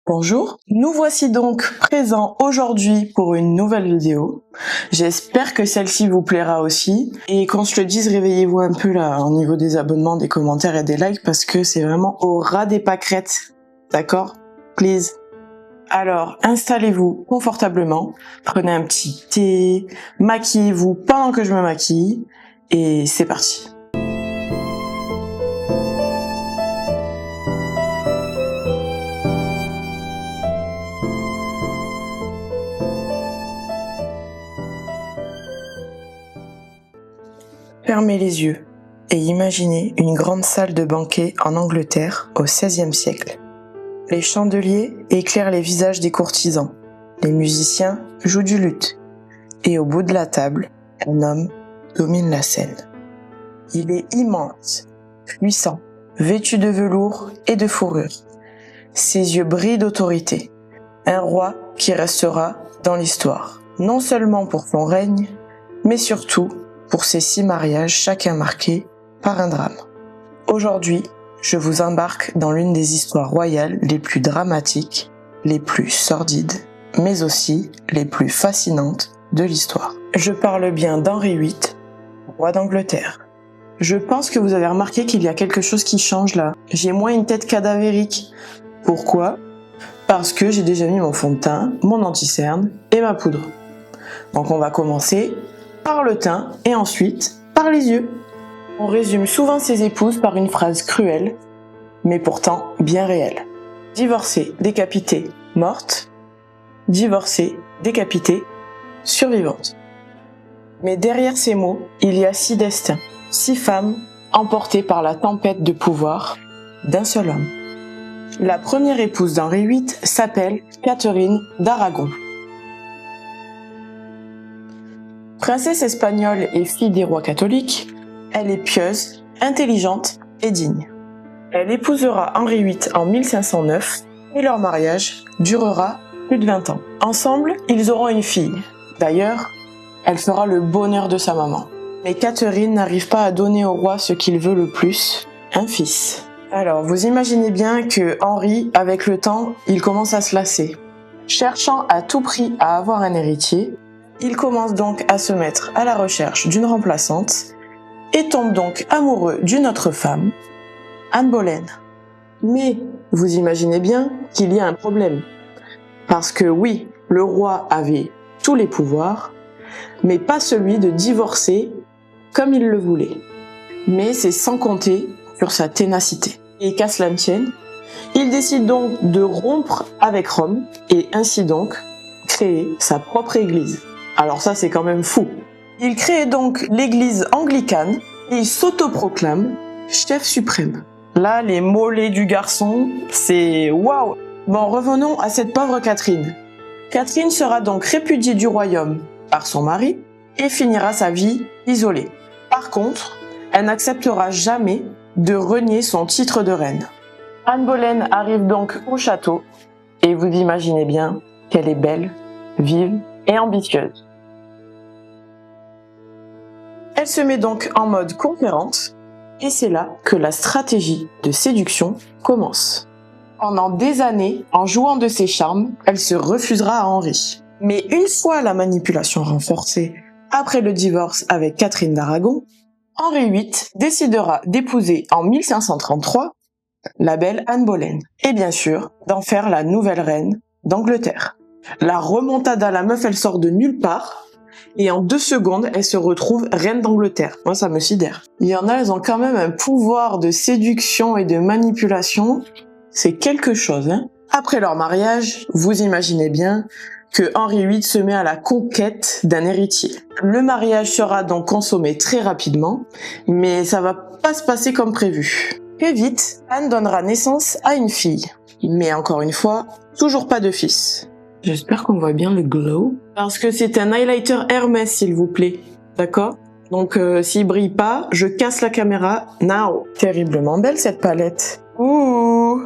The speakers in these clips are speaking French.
Bonjour, nous voici donc présents aujourd'hui pour une nouvelle vidéo. J'espère que celle-ci vous plaira aussi. Et qu'on se le dise, réveillez-vous un peu là au niveau des abonnements, des commentaires et des likes parce que c'est vraiment au ras des pâquerettes. D'accord? Please. Alors, installez-vous confortablement, prenez un petit thé, maquillez-vous pendant que je me maquille et c'est parti. Fermez les yeux et imaginez une grande salle de banquet en Angleterre au XVIe siècle. Les chandeliers éclairent les visages des courtisans, les musiciens jouent du luth, et au bout de la table, un homme domine la scène. Il est immense, puissant, vêtu de velours et de fourrure. Ses yeux brillent d'autorité, un roi qui restera dans l'histoire, non seulement pour son règne, mais surtout pour ses 6 mariages, chacun marqués par un drame. Aujourd'hui, je vous embarque dans l'une des histoires royales les plus dramatiques, les plus sordides, mais aussi les plus fascinantes de l'histoire. Je parle bien d'Henri VIII, roi d'Angleterre. Je pense que vous avez remarqué qu'il y a quelque chose qui change là. J'ai moins une tête cadavérique. Pourquoi ? Parce que j'ai déjà mis mon fond de teint, mon anti-cerne et ma poudre. Donc on va commencer par le teint et ensuite par les yeux. On résume souvent ses épouses par une phrase cruelle, mais pourtant bien réelle. Divorcée, décapitée, morte. Divorcée, décapitée, survivante. Mais derrière ces mots, il y a 6 destins, 6 femmes emportées par la tempête de pouvoir d'un seul homme. La première épouse d'Henri VIII s'appelle Catherine d'Aragon. Princesse espagnole et fille des rois catholiques, elle est pieuse, intelligente et digne. Elle épousera Henri VIII en 1509 et leur mariage durera plus de 20 ans. Ensemble, ils auront une fille. D'ailleurs, elle fera le bonheur de sa maman. Mais Catherine n'arrive pas à donner au roi ce qu'il veut le plus, un fils. Alors, vous imaginez bien que Henri, avec le temps, il commence à se lasser. Cherchant à tout prix à avoir un héritier, il commence donc à se mettre à la recherche d'une remplaçante et tombe donc amoureux d'une autre femme, Anne Boleyn. Mais vous imaginez bien qu'il y a un problème. Parce que oui, le roi avait tous les pouvoirs, mais pas celui de divorcer comme il le voulait. Mais c'est sans compter sur sa ténacité. Et qu'à cela ne tienne, il décide donc de rompre avec Rome et ainsi donc créer sa propre église. Alors ça c'est quand même fou. Il crée donc l'église anglicane et il s'autoproclame chef suprême. Là, les mollets du garçon, c'est waouh. Bon, revenons à cette pauvre Catherine. Catherine sera donc répudiée du royaume par son mari et finira sa vie isolée. Par contre, elle n'acceptera jamais de renier son titre de reine. Anne Boleyn arrive donc au château et vous imaginez bien qu'elle est belle, vive et ambitieuse. Elle se met donc en mode conquérante et c'est là que la stratégie de séduction commence. Pendant des années, en jouant de ses charmes, elle se refusera à Henri. Mais une fois la manipulation renforcée après le divorce avec Catherine d'Aragon, Henri VIII décidera d'épouser en 1533 la belle Anne Boleyn et bien sûr d'en faire la nouvelle reine d'Angleterre. La remontada, la meuf elle sort de nulle part et en 2 secondes elle se retrouve reine d'Angleterre. Moi ça me sidère. Il y en a, elles ont quand même un pouvoir de séduction et de manipulation, c'est quelque chose hein. Après leur mariage, vous imaginez bien que Henri VIII se met à la conquête d'un héritier. Le mariage sera donc consommé très rapidement, mais ça va pas se passer comme prévu. Très vite, Anne donnera naissance à une fille. Mais encore une fois, toujours pas de fils. J'espère qu'on voit bien le glow. Parce que c'est un highlighter Hermès, s'il vous plaît. D'accord ? Donc s'il brille pas, je casse la caméra now. Terriblement belle cette palette. Ouh.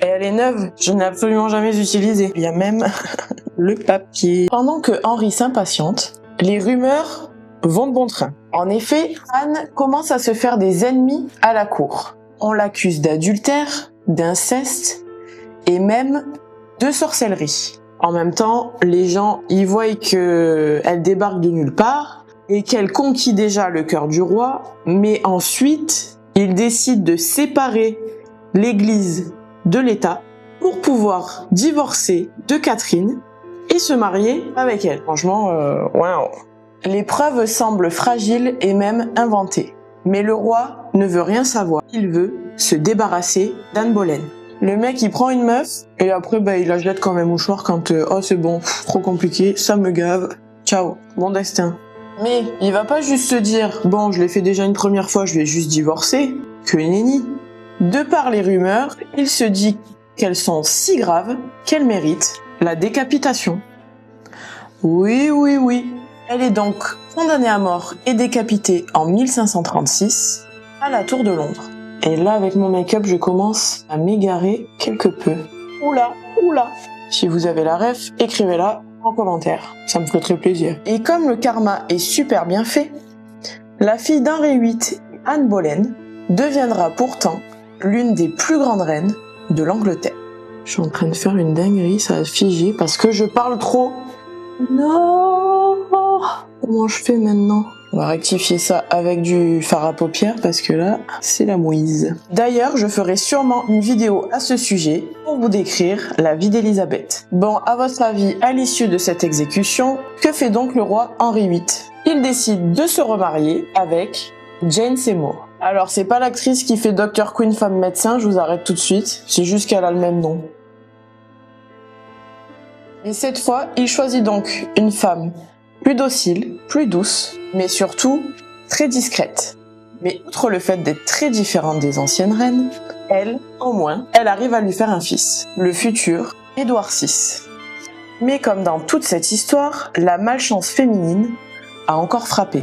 Et elle est neuve, je n'ai absolument jamais utilisé. Il y a même le papier. Pendant que Henri s'impatiente, les rumeurs vont de bon train. En effet, Anne commence à se faire des ennemis à la cour. On l'accuse d'adultère, d'inceste et même de sorcellerie. En même temps, les gens y voient qu'elle débarque de nulle part et qu'elle conquit déjà le cœur du roi, mais ensuite, ils décident de séparer l'Église de l'État pour pouvoir divorcer de Catherine et se marier avec elle. Franchement, wow. Les preuves semblent fragiles et même inventées. Mais le roi ne veut rien savoir. Il veut se débarrasser d'Anne Boleyn. Le mec, il prend une meuf, et après, il la jette comme un mouchoir quand oh, c'est bon, trop compliqué, ça me gave, ciao, bon destin. Mais il va pas juste se dire, bon, je l'ai fait déjà une première fois, je vais juste divorcer, que nenni. De par les rumeurs, il se dit qu'elles sont si graves qu'elles méritent la décapitation. Oui. Elle est donc condamnée à mort et décapitée en 1536 à la Tour de Londres. Et là, avec mon make-up, je commence à m'égarer quelque peu. Oula. Si vous avez la ref, écrivez-la en commentaire. Ça me ferait très plaisir. Et comme le karma est super bien fait, la fille d'Henri VIII, Anne Boleyn, deviendra pourtant l'une des plus grandes reines de l'Angleterre. Je suis en train de faire une dinguerie, ça a figé parce que je parle trop. Non! Comment je fais maintenant? On va rectifier ça avec du fard à paupières parce que là, c'est la mouise. D'ailleurs, je ferai sûrement une vidéo à ce sujet pour vous décrire la vie d'Élisabeth. Bon, à votre avis, à l'issue de cette exécution, que fait donc le roi Henri VIII? Il décide de se remarier avec Jane Seymour. Alors, c'est pas l'actrice qui fait Dr. Queen femme médecin, je vous arrête tout de suite, c'est juste qu'elle a le même nom. Et cette fois, il choisit donc une femme plus docile, plus douce, mais surtout très discrète. Mais outre le fait d'être très différente des anciennes reines, elle, au moins, elle arrive à lui faire un fils, le futur Édouard VI. Mais comme dans toute cette histoire, la malchance féminine a encore frappé.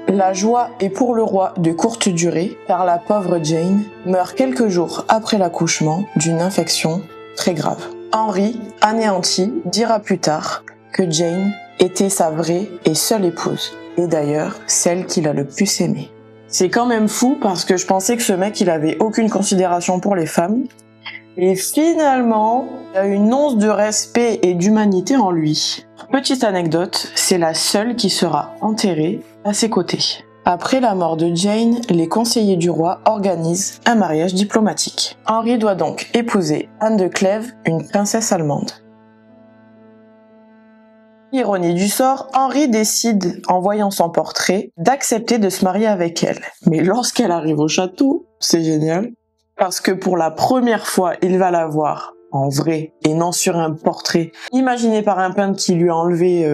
La joie est pour le roi de courte durée, car la pauvre Jane meurt quelques jours après l'accouchement d'une infection très grave. Henri, anéanti, dira plus tard que Jane était sa vraie et seule épouse, et d'ailleurs celle qu'il a le plus aimée. C'est quand même fou parce que je pensais que ce mec il avait aucune considération pour les femmes, et finalement il y a une once de respect et d'humanité en lui. Petite anecdote, c'est la seule qui sera enterrée à ses côtés. Après la mort de Jane, les conseillers du roi organisent un mariage diplomatique. Henri doit donc épouser Anne de Clèves, une princesse allemande. Ironie du sort, Henri décide, en voyant son portrait, d'accepter de se marier avec elle. Mais lorsqu'elle arrive au château, c'est génial, parce que pour la première fois, il va la voir en vrai et non sur un portrait imaginé par un peintre qui lui a enlevé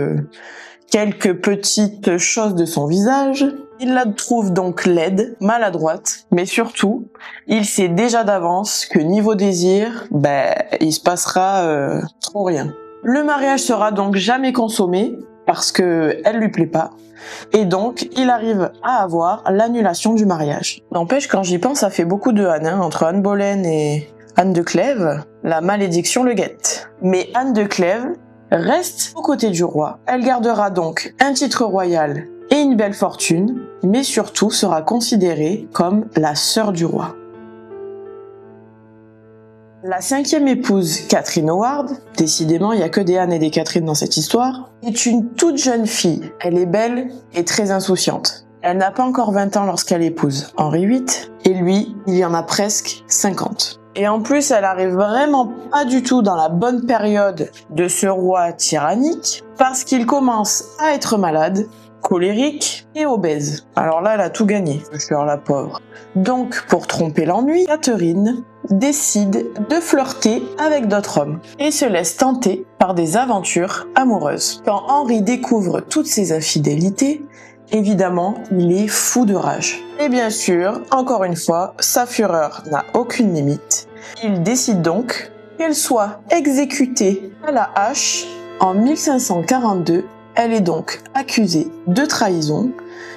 quelques petites choses de son visage. Il la trouve donc laide, maladroite, mais surtout, il sait déjà d'avance que niveau désir, il se passera trop rien. Le mariage sera donc jamais consommé parce que elle lui plaît pas, et donc il arrive à avoir l'annulation du mariage. N'empêche, quand j'y pense, ça fait beaucoup de Anne, entre Anne Boleyn et Anne de Clèves, la malédiction le guette. Mais Anne de Clèves reste aux côtés du roi. Elle gardera donc un titre royal et une belle fortune, mais surtout sera considérée comme la sœur du roi. La cinquième épouse, Catherine Howard, décidément il n'y a que des Anne et des Catherine dans cette histoire, est une toute jeune fille. Elle est belle et très insouciante. Elle n'a pas encore 20 ans lorsqu'elle épouse Henri VIII, et lui, il y en a presque 50. Et en plus, elle arrive vraiment pas du tout dans la bonne période de ce roi tyrannique, parce qu'il commence à être malade, colérique et obèse. Alors là, elle a tout gagné, je suis la pauvre. Donc, pour tromper l'ennui, Catherine décide de flirter avec d'autres hommes et se laisse tenter par des aventures amoureuses. Quand Henri découvre toutes ces infidélités, évidemment, il est fou de rage. Et bien sûr, encore une fois, sa fureur n'a aucune limite. Il décide donc qu'elle soit exécutée à la hache en 1542. Elle est donc accusée de trahison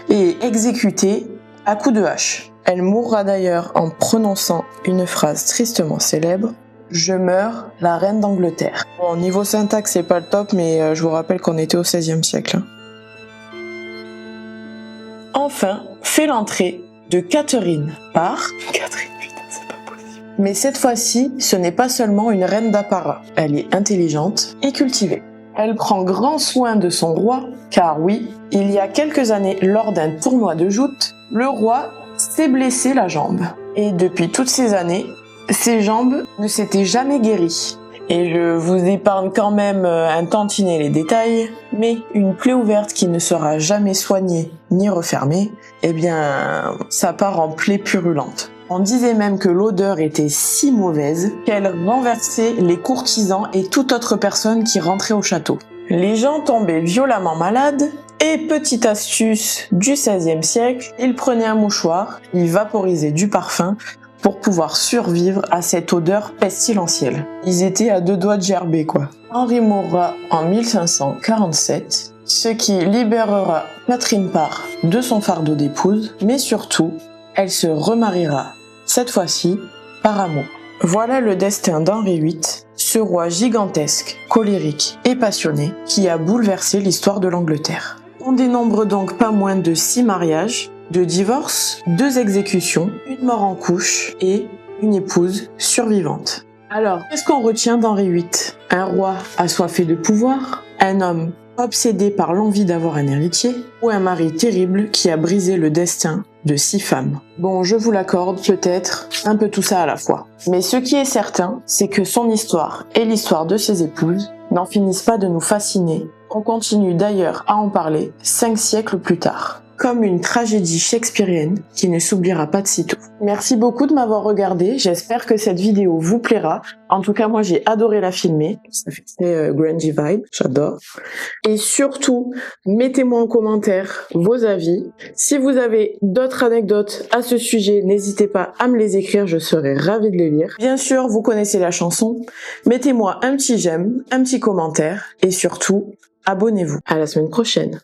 et exécutée à coups de hache. Elle mourra d'ailleurs en prononçant une phrase tristement célèbre: « Je meurs, la reine d'Angleterre ». Bon, niveau syntaxe, c'est pas le top, mais je vous rappelle qu'on était au XVIe siècle. Enfin, fait l'entrée de Catherine par... Catherine, putain, c'est pas possible. Mais cette fois-ci, ce n'est pas seulement une reine d'apparat. Elle est intelligente et cultivée. Elle prend grand soin de son roi, car oui, il y a quelques années, lors d'un tournoi de joute, le roi s'est blessé la jambe. Et depuis toutes ces années, ses jambes ne s'étaient jamais guéries. Et je vous épargne quand même un tantinet les détails, mais une plaie ouverte qui ne sera jamais soignée ni refermée, eh bien, ça part en plaie purulente. On disait même que l'odeur était si mauvaise qu'elle renversait les courtisans et toute autre personne qui rentrait au château. Les gens tombaient violemment malades et, petite astuce du XVIe siècle, ils prenaient un mouchoir, ils vaporisaient du parfum pour pouvoir survivre à cette odeur pestilentielle. Ils étaient à 2 doigts de gerber, quoi. Henri mourra en 1547, ce qui libérera Catherine Parr de son fardeau d'épouse, mais surtout, elle se remariera, cette fois-ci, par amour. Voilà le destin d'Henri VIII, ce roi gigantesque, colérique et passionné qui a bouleversé l'histoire de l'Angleterre. On dénombre donc pas moins de 6 mariages, 2 divorces, 2 exécutions, une mort en couche et une épouse survivante. Alors, qu'est-ce qu'on retient d'Henri VIII? Un roi assoiffé de pouvoir, un homme obsédé par l'envie d'avoir un héritier, ou un mari terrible qui a brisé le destin de 6 femmes. Bon, je vous l'accorde, peut-être un peu tout ça à la fois. Mais ce qui est certain, c'est que son histoire et l'histoire de ses épouses n'en finissent pas de nous fasciner. On continue d'ailleurs à en parler 5 siècles plus tard. Comme une tragédie shakespearienne qui ne s'oubliera pas de sitôt. Merci beaucoup de m'avoir regardé, j'espère que cette vidéo vous plaira. En tout cas, moi j'ai adoré la filmer, ça fait très grungy vibe, j'adore. Et surtout, mettez-moi en commentaire vos avis. Si vous avez d'autres anecdotes à ce sujet, n'hésitez pas à me les écrire, je serai ravie de les lire. Bien sûr, vous connaissez la chanson, mettez-moi un petit j'aime, un petit commentaire et surtout, abonnez-vous. À la semaine prochaine.